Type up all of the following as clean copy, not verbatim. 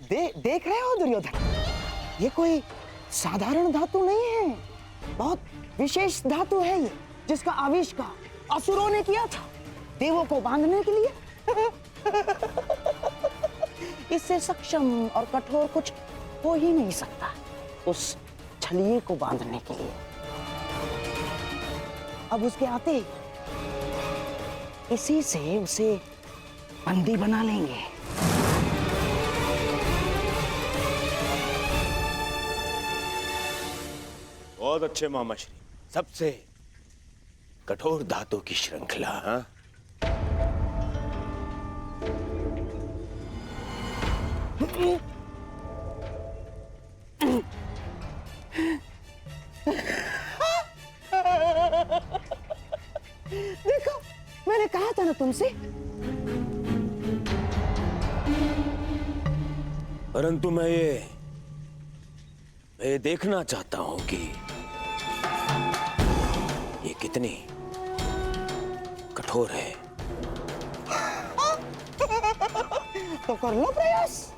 देख रहे हो दुर्योधन, ये कोई साधारण धातु नहीं है, बहुत विशेष धातु है ये, जिसका आविष्कार असुरों ने किया था देवों को बांधने के लिए। इससे सक्षम और कठोर कुछ हो ही नहीं सकता उस छलिए को बांधने के लिए। अब उसके आते इसी से उसे बंदी बना लेंगे। बहुत अच्छे मामा श्री, सबसे कठोर धातु की श्रृंखला। हाँ? देखो, मैंने कहा था ना तुमसे। परंतु मैं ये देखना चाहता हूं कि ये कितनी कठोर है। तो कर लो प्रयास।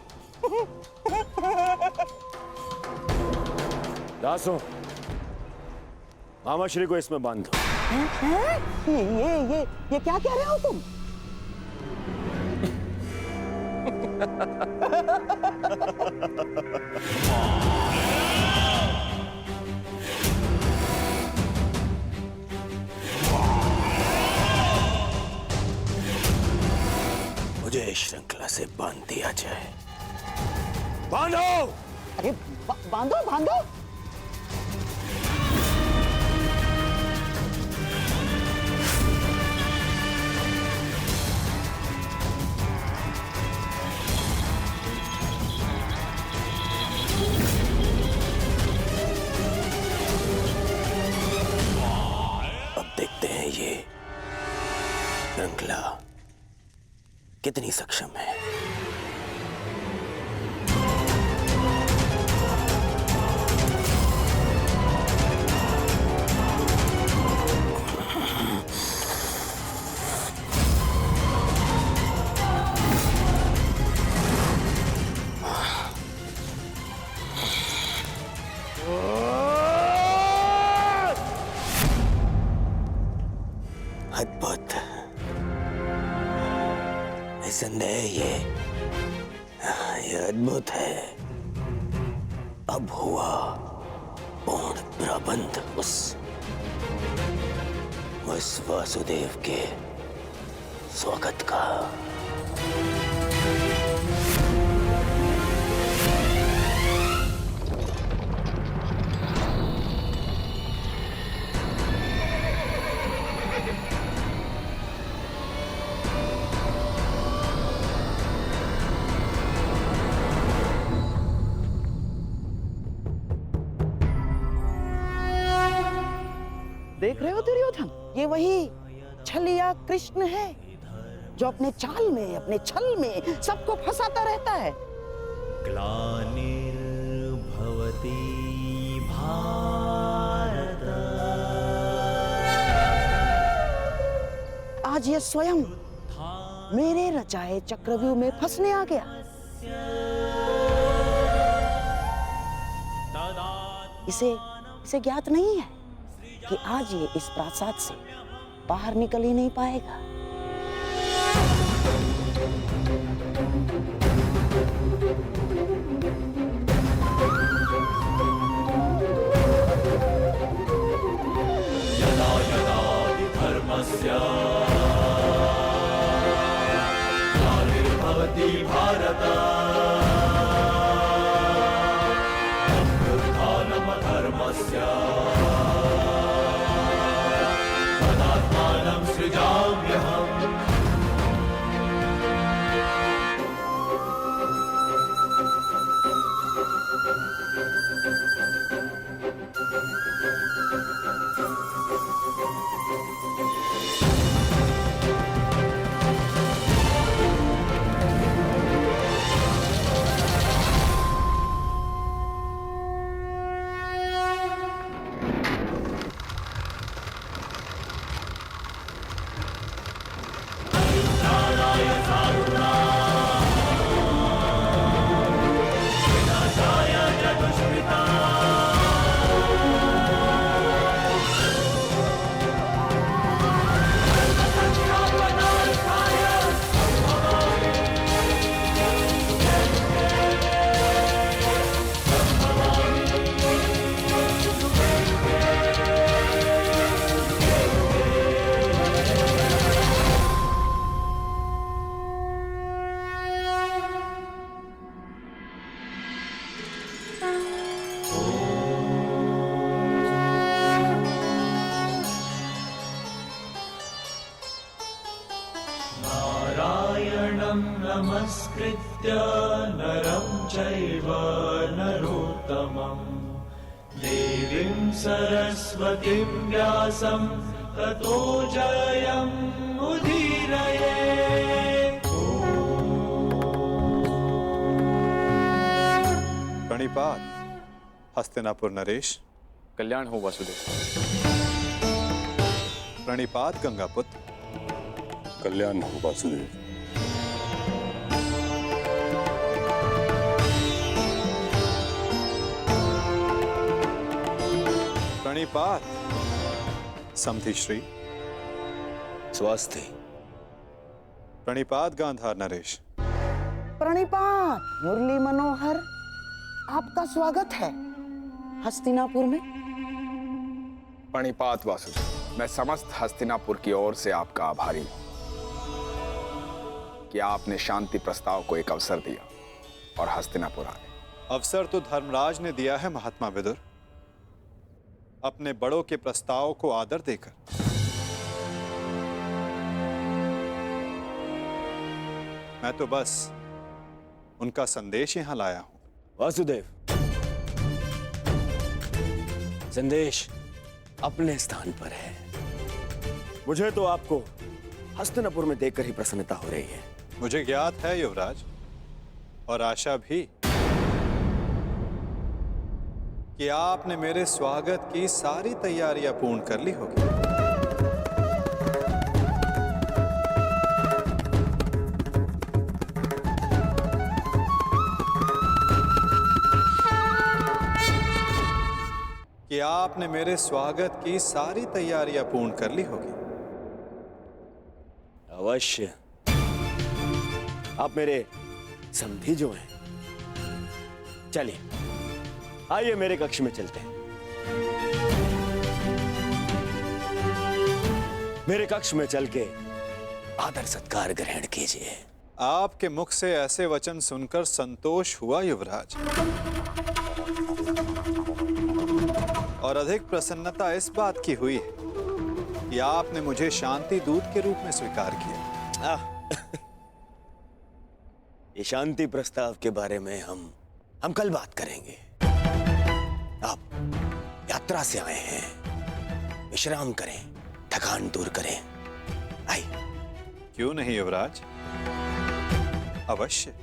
दासों, मामा श्री को इसमें बांध दो। ये क्या कह रहे हो तुम? मुझे श्रृंखला से बांध दिया जाए। बांधो! अरे बांधो बांधो। ये श्रृंखला कितनी सक्षम है। अद्भुत, निसंदेह ये अद्भुत है। अब हुआ पूर्ण प्रबंध उस वासुदेव के स्वागत का। देख रहे हो दुर्योधन, ये वही छलिया कृष्ण है जो अपने चाल में, अपने छल में सबको फंसाता रहता है। ग्लानिर्भवति भारत, आज ये स्वयं मेरे रचाए चक्रव्यूह में फंसने आ गया। इसे ज्ञात नहीं है कि आज ये इस प्रासाद से बाहर निकल ही नहीं पाएगा। यदा यदा हि धर्मस्य ग्लानिर्भवति भारत, अभ्युत्थानम् अधर्मस्य तदात्मानं सृजाम्यहम्। नमस्कृत्य नरं चैव नरोत्तमम् देवीं सरस्वतीं व्यासं ततो जयमुदीरये। प्रणिपात हस्तिनापुर नरेश। कल्याण हो वासुदेव। प्रणिपात गंगापुत्र। कल्याण हो वासुदेव। प्रणिपात समधि श्री। स्वास्थ्य। प्रणिपात गांधार नरेश। प्रणिपात मुरली मनोहर, आपका स्वागत है हस्तिनापुर में। प्रणिपात वासुदेव, मैं समस्त हस्तिनापुर की ओर से आपका आभारी हूं कि आपने शांति प्रस्ताव को एक अवसर दिया और हस्तिनापुर आए। अवसर तो धर्मराज ने दिया है महात्मा विदुर, अपने बड़ों के प्रस्ताव को आदर देकर। मैं तो बस उनका संदेश यहां लाया हूं। वासुदेव, संदेश अपने स्थान पर है। मुझे तो आपको हस्तिनापुर में देखकर ही प्रसन्नता हो रही है। मुझे ज्ञात है युवराज, और आशा भी, कि आपने मेरे स्वागत की सारी तैयारियां पूर्ण कर ली होगी। कि आपने मेरे स्वागत की सारी तैयारियां पूर्ण कर ली होगी। अवश्य। आप मेरे समधी जो हैं। चलिए, आइए मेरे कक्ष में चलते हैं। मेरे कक्ष में चल के आदर सत्कार ग्रहण कीजिए। आपके मुख से ऐसे वचन सुनकर संतोष हुआ युवराज, और अधिक प्रसन्नता इस बात की हुई है कि आपने मुझे शांति दूत के रूप में स्वीकार किया। ये शांति प्रस्ताव के बारे में हम कल बात करेंगे। आप यात्रा से आए हैं, विश्राम करें, थकान दूर करें। आइए। क्यों नहीं युवराज, अवश्य।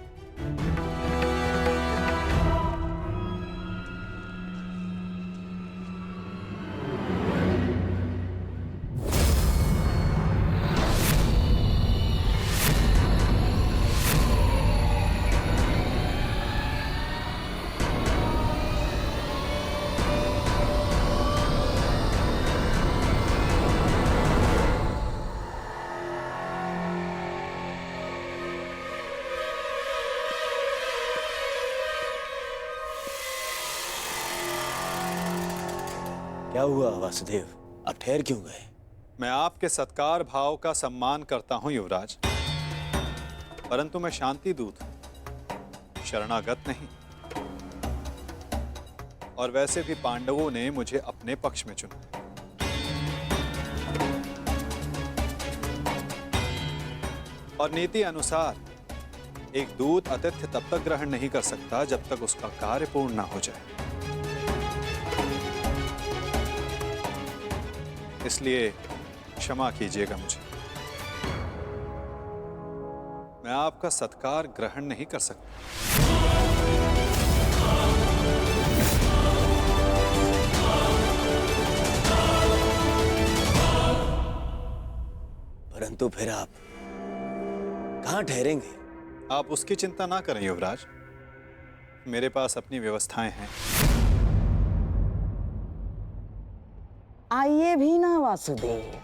क्या हुआ वासुदेव, आप ठहर क्यों गए? मैं आपके सत्कार भाव का सम्मान करता हूं युवराज, परंतु मैं शांति दूत हूं, शरणागत नहीं। और वैसे भी पांडवों ने मुझे अपने पक्ष में चुना। और नीति अनुसार एक दूत आतिथ्य तब तक ग्रहण नहीं कर सकता जब तक उसका कार्य पूर्ण ना हो जाए। इसलिए क्षमा कीजिएगा मुझे, मैं आपका सत्कार ग्रहण नहीं कर सकता। परंतु फिर आप कहां ठहरेंगे? आप उसकी चिंता ना करें युवराज, मेरे पास अपनी व्यवस्थाएं हैं। आइए भी ना वासुदेव,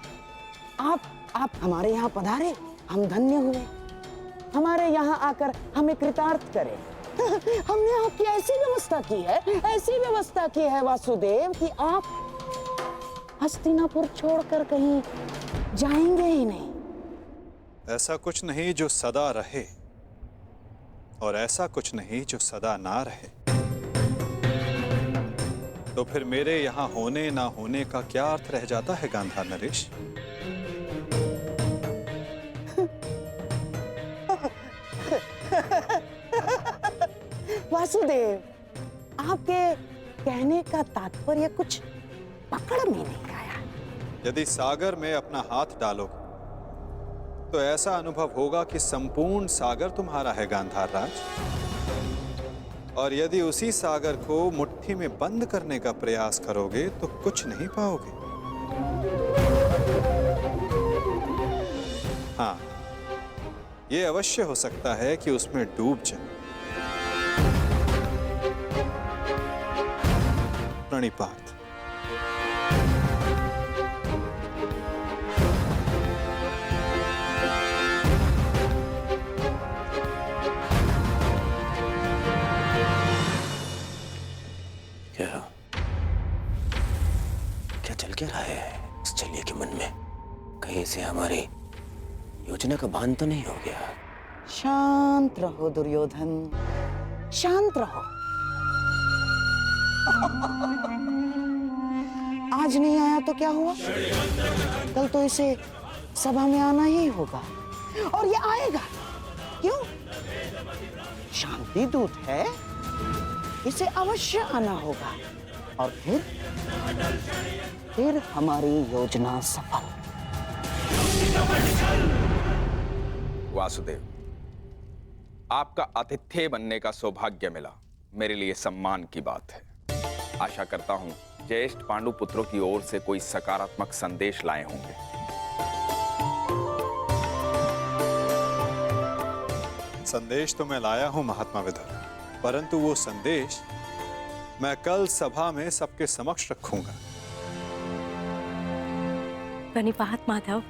आप हमारे यहाँ पधारे, हम धन्य हुए। हमारे यहाँ आकर हमें कृतार्थ करें। हमने आपकी ऐसी व्यवस्था की है वासुदेव कि आप हस्तिनापुर छोड़कर कहीं जाएंगे ही नहीं। ऐसा कुछ नहीं जो सदा रहे, और ऐसा कुछ नहीं जो सदा ना रहे। तो फिर मेरे यहाँ होने ना होने का क्या अर्थ रह जाता है गांधार नरेश? वासुदेव, आपके कहने का तात्पर्य कुछ पकड़ में नहीं आया। यदि सागर में अपना हाथ डालोगे तो ऐसा अनुभव होगा कि संपूर्ण सागर तुम्हारा है गांधार राज। और यदि उसी सागर को मुट्ठी में बंद करने का प्रयास करोगे तो कुछ नहीं पाओगे। हाँ, यह अवश्य हो सकता है कि उसमें डूब जाए। प्रणिपात। क्या चल क्या रहा है इस चलिए के मन में? कहीं से हमारी योजना का भान तो नहीं हो गया? शांत रहो दुर्योधन, शांत रहो। आज नहीं आया तो क्या हुआ? कल तो इसे सभा में आना ही होगा और ये आएगा। क्यों? शांति दूत है, इसे अवश्य आना होगा और फिर हमारी योजना सफल। वासुदेव, आपका आतिथ्य बनने का सौभाग्य मिला, मेरे लिए सम्मान की बात है। आशा करता हूं ज्येष्ठ पांडु पुत्रों की ओर से कोई सकारात्मक संदेश लाए होंगे। संदेश तो मैं लाया हूं महात्मा विदुर, परंतु वो संदेश मैं कल सभा में सबके समक्ष रखूंगा। प्रणिपात माधव,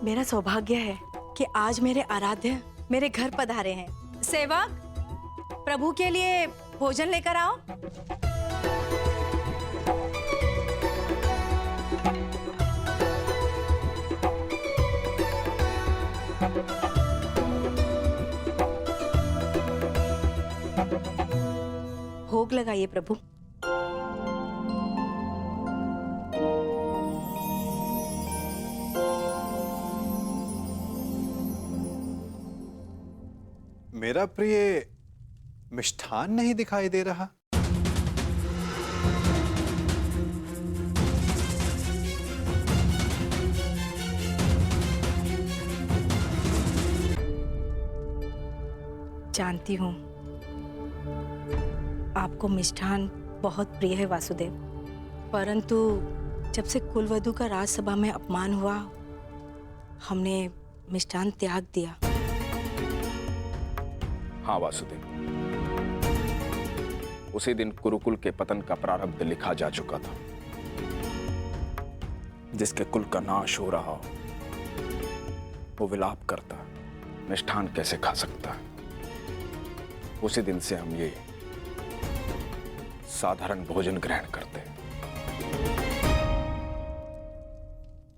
मेरा सौभाग्य है कि आज मेरे आराध्य मेरे घर पधारे हैं। सेवक, प्रभु के लिए भोजन लेकर आओ। भोग लगाइए प्रभु। मेरा प्रिय मिष्ठान नहीं दिखाई दे रहा। जानती हूँ आपको मिष्ठान बहुत प्रिय है वासुदेव, परंतु जब से कुलवधू का राजसभा में अपमान हुआ, हमने मिष्ठान त्याग दिया। हाँ वासुदेव, उसी दिन कुरुकुल के पतन का प्रारब्ध लिखा जा चुका था। जिसके कुल का नाश हो रहा हो वो विलाप करता, मिष्ठान कैसे खा सकता है? उसी दिन से हम ये साधारण भोजन ग्रहण करते हैं।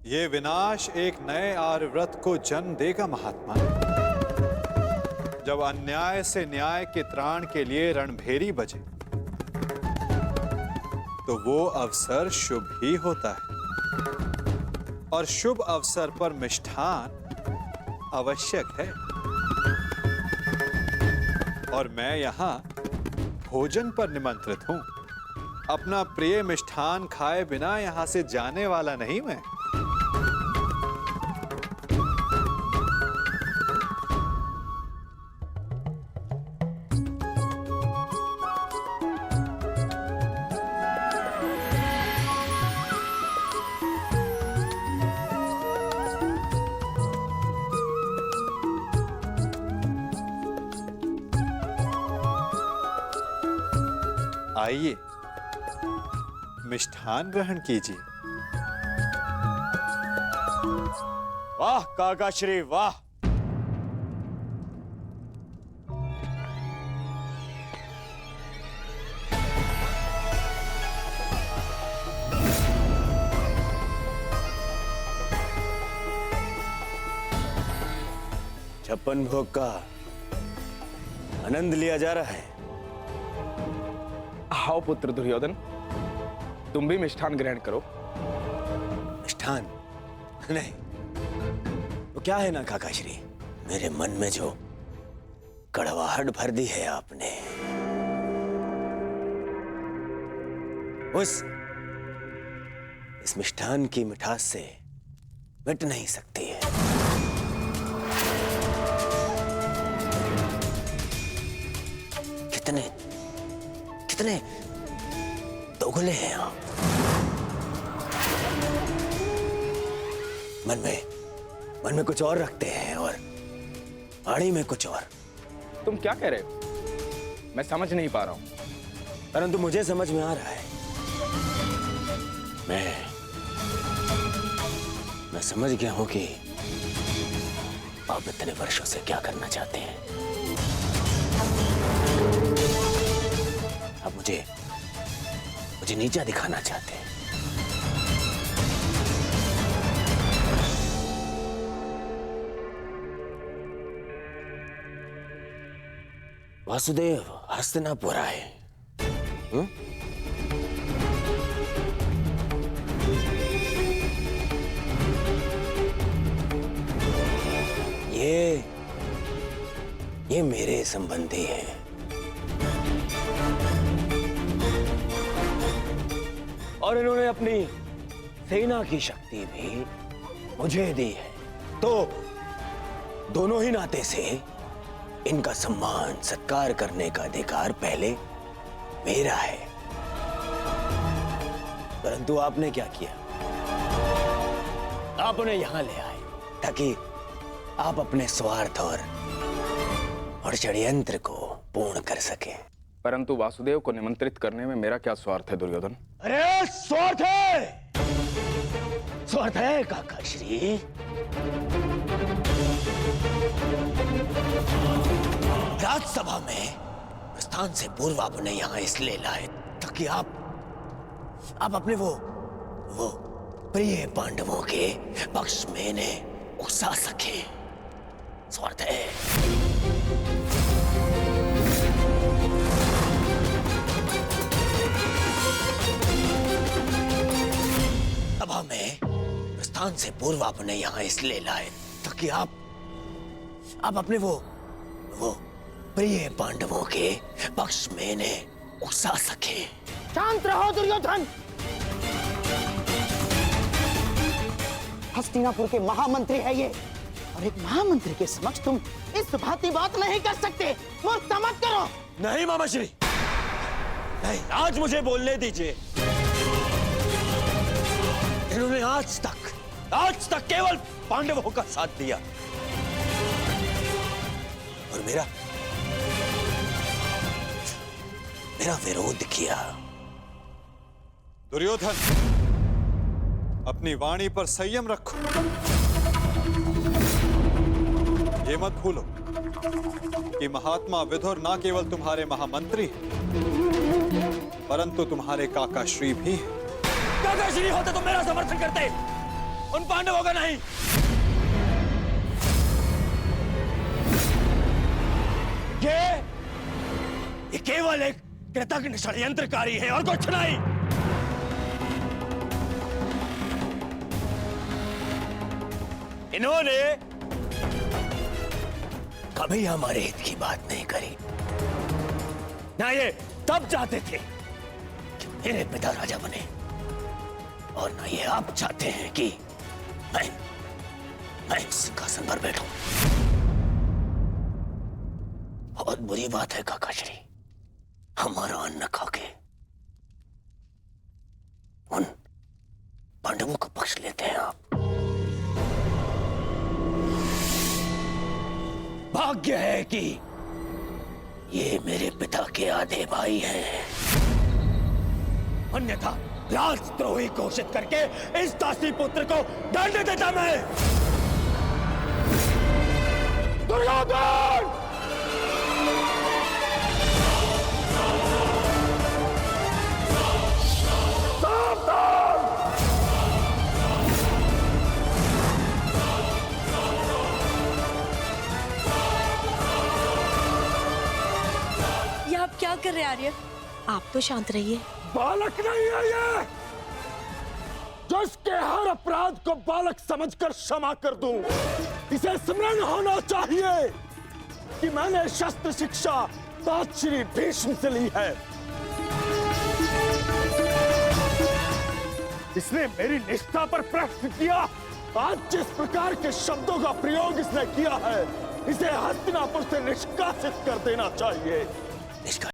ये विनाश एक नए आर्यव्रत को जन्म देगा महात्मा। जब अन्याय से न्याय के त्राण के लिए रणभेरी बजे तो वो अवसर शुभ ही होता है, और शुभ अवसर पर मिष्ठान आवश्यक है। और मैं यहां भोजन पर निमंत्रित हूं। अपना प्रिय मिष्ठान खाए बिना यहां से जाने वाला नहीं मैं। आइए, मिष्ठान ग्रहण कीजिए। वाह काका श्री वाह! छप्पन भोग का आनंद लिया जा रहा है। आओ पुत्र दुर्योधन, तुम भी मिष्ठान ग्रहण करो। मिष्ठान नहीं, वो क्या है ना काकाश्री, मेरे मन में जो कड़वाहट भर दी है आपने। इस मिष्ठान की मिठास से मिट नहीं सकती है। कितने कितने दोगले हैं आप। मन में कुछ और रखते हैं और वाणी में कुछ और। तुम क्या कह रहे हो? मैं समझ नहीं पा रहा हूं। परंतु मुझे समझ में आ रहा है। मैं समझ गया हूं कि आप इतने वर्षों से क्या करना चाहते हैं। आप मुझे नीचा दिखाना चाहते हैं। वासुदेव हस्तिनापुर आए। ये मेरे संबंधी हैं। और इन्होंने अपनी सेना की शक्ति भी मुझे दी है। तो दोनों ही नाते से इनका सम्मान सत्कार करने का अधिकार पहले मेरा है। परंतु आपने क्या किया? आप उन्हें यहां ले आए ताकि आप अपने स्वार्थ और षड्यंत्र को पूर्ण कर सके। परंतु वासुदेव को निमंत्रित करने में मेरा क्या स्वार्थ है दुर्योधन? अरे स्वार्थ है काका श्री। राज्यसभा में प्रस्थान से पूर्व आपने यहां इसलिए लाए ताकि आप अपने वो प्रिय पांडवों के पक्ष में इन्हें उकसा सके। स्वार्थ है। सभा में प्रस्थान से पूर्व आपने यहां इसलिए लाए ताकि आप अपने वो प्रिय पांडवों के पक्ष में इन्हें उकसा सके। शांत रहो दुर्योधन। हस्तिनापुर के महामंत्री है ये, और एक महामंत्री के समक्ष तुम इस भांति बात नहीं कर सकते। मूर्खता मत करो। नहीं मामा श्री, नहीं, आज मुझे बोलने दीजिए। इन्होंने आज तक केवल पांडवों का साथ दिया और मेरा विरोध किया। दुर्योधन, अपनी वाणी पर संयम रखो। ये मत भूलो कि महात्मा विदुर न केवल तुम्हारे महामंत्री परंतु तुम्हारे काका श्री भी हैं। काका श्री होते तो मेरा समर्थन करते, उन पांडवों का नहीं। ये केवल एक कृतज्ञ षड्यंत्रकारी है और कुछ नहीं। इन्होंने कभी हमारे हित की बात नहीं करी। ना ये तब चाहते थे कि मेरे पिता राजा बने, और ना ये आप चाहते हैं कि मैं सिंहासन पर बैठूं। बहुत बुरी बात है काका श्री, हमारा अन्न खाके उन पांडवों का पक्ष लेते हैं आप। भाग्य है कि ये मेरे पिता के आधे भाई हैं, अन्यथा राजद्रोही घोषित करके इस दासी पुत्र को दंड देता मैं। दुर्योधन! ये आप क्या कर रहे हैं आर्य? आप तो शांत रहिए। बालक नहीं है ये, जिसके हर अपराध को बालक समझकर क्षमा कर दूं। इसे स्मरण होना चाहिए कि मैंने शस्त्र शिक्षा तात श्री भीष्म से ली है। इसने मेरी निष्ठा पर प्रश्न किया। आज जिस प्रकार के शब्दों का प्रयोग इसने किया है, इसे हस्तिनापुर से निष्कासित कर देना चाहिए।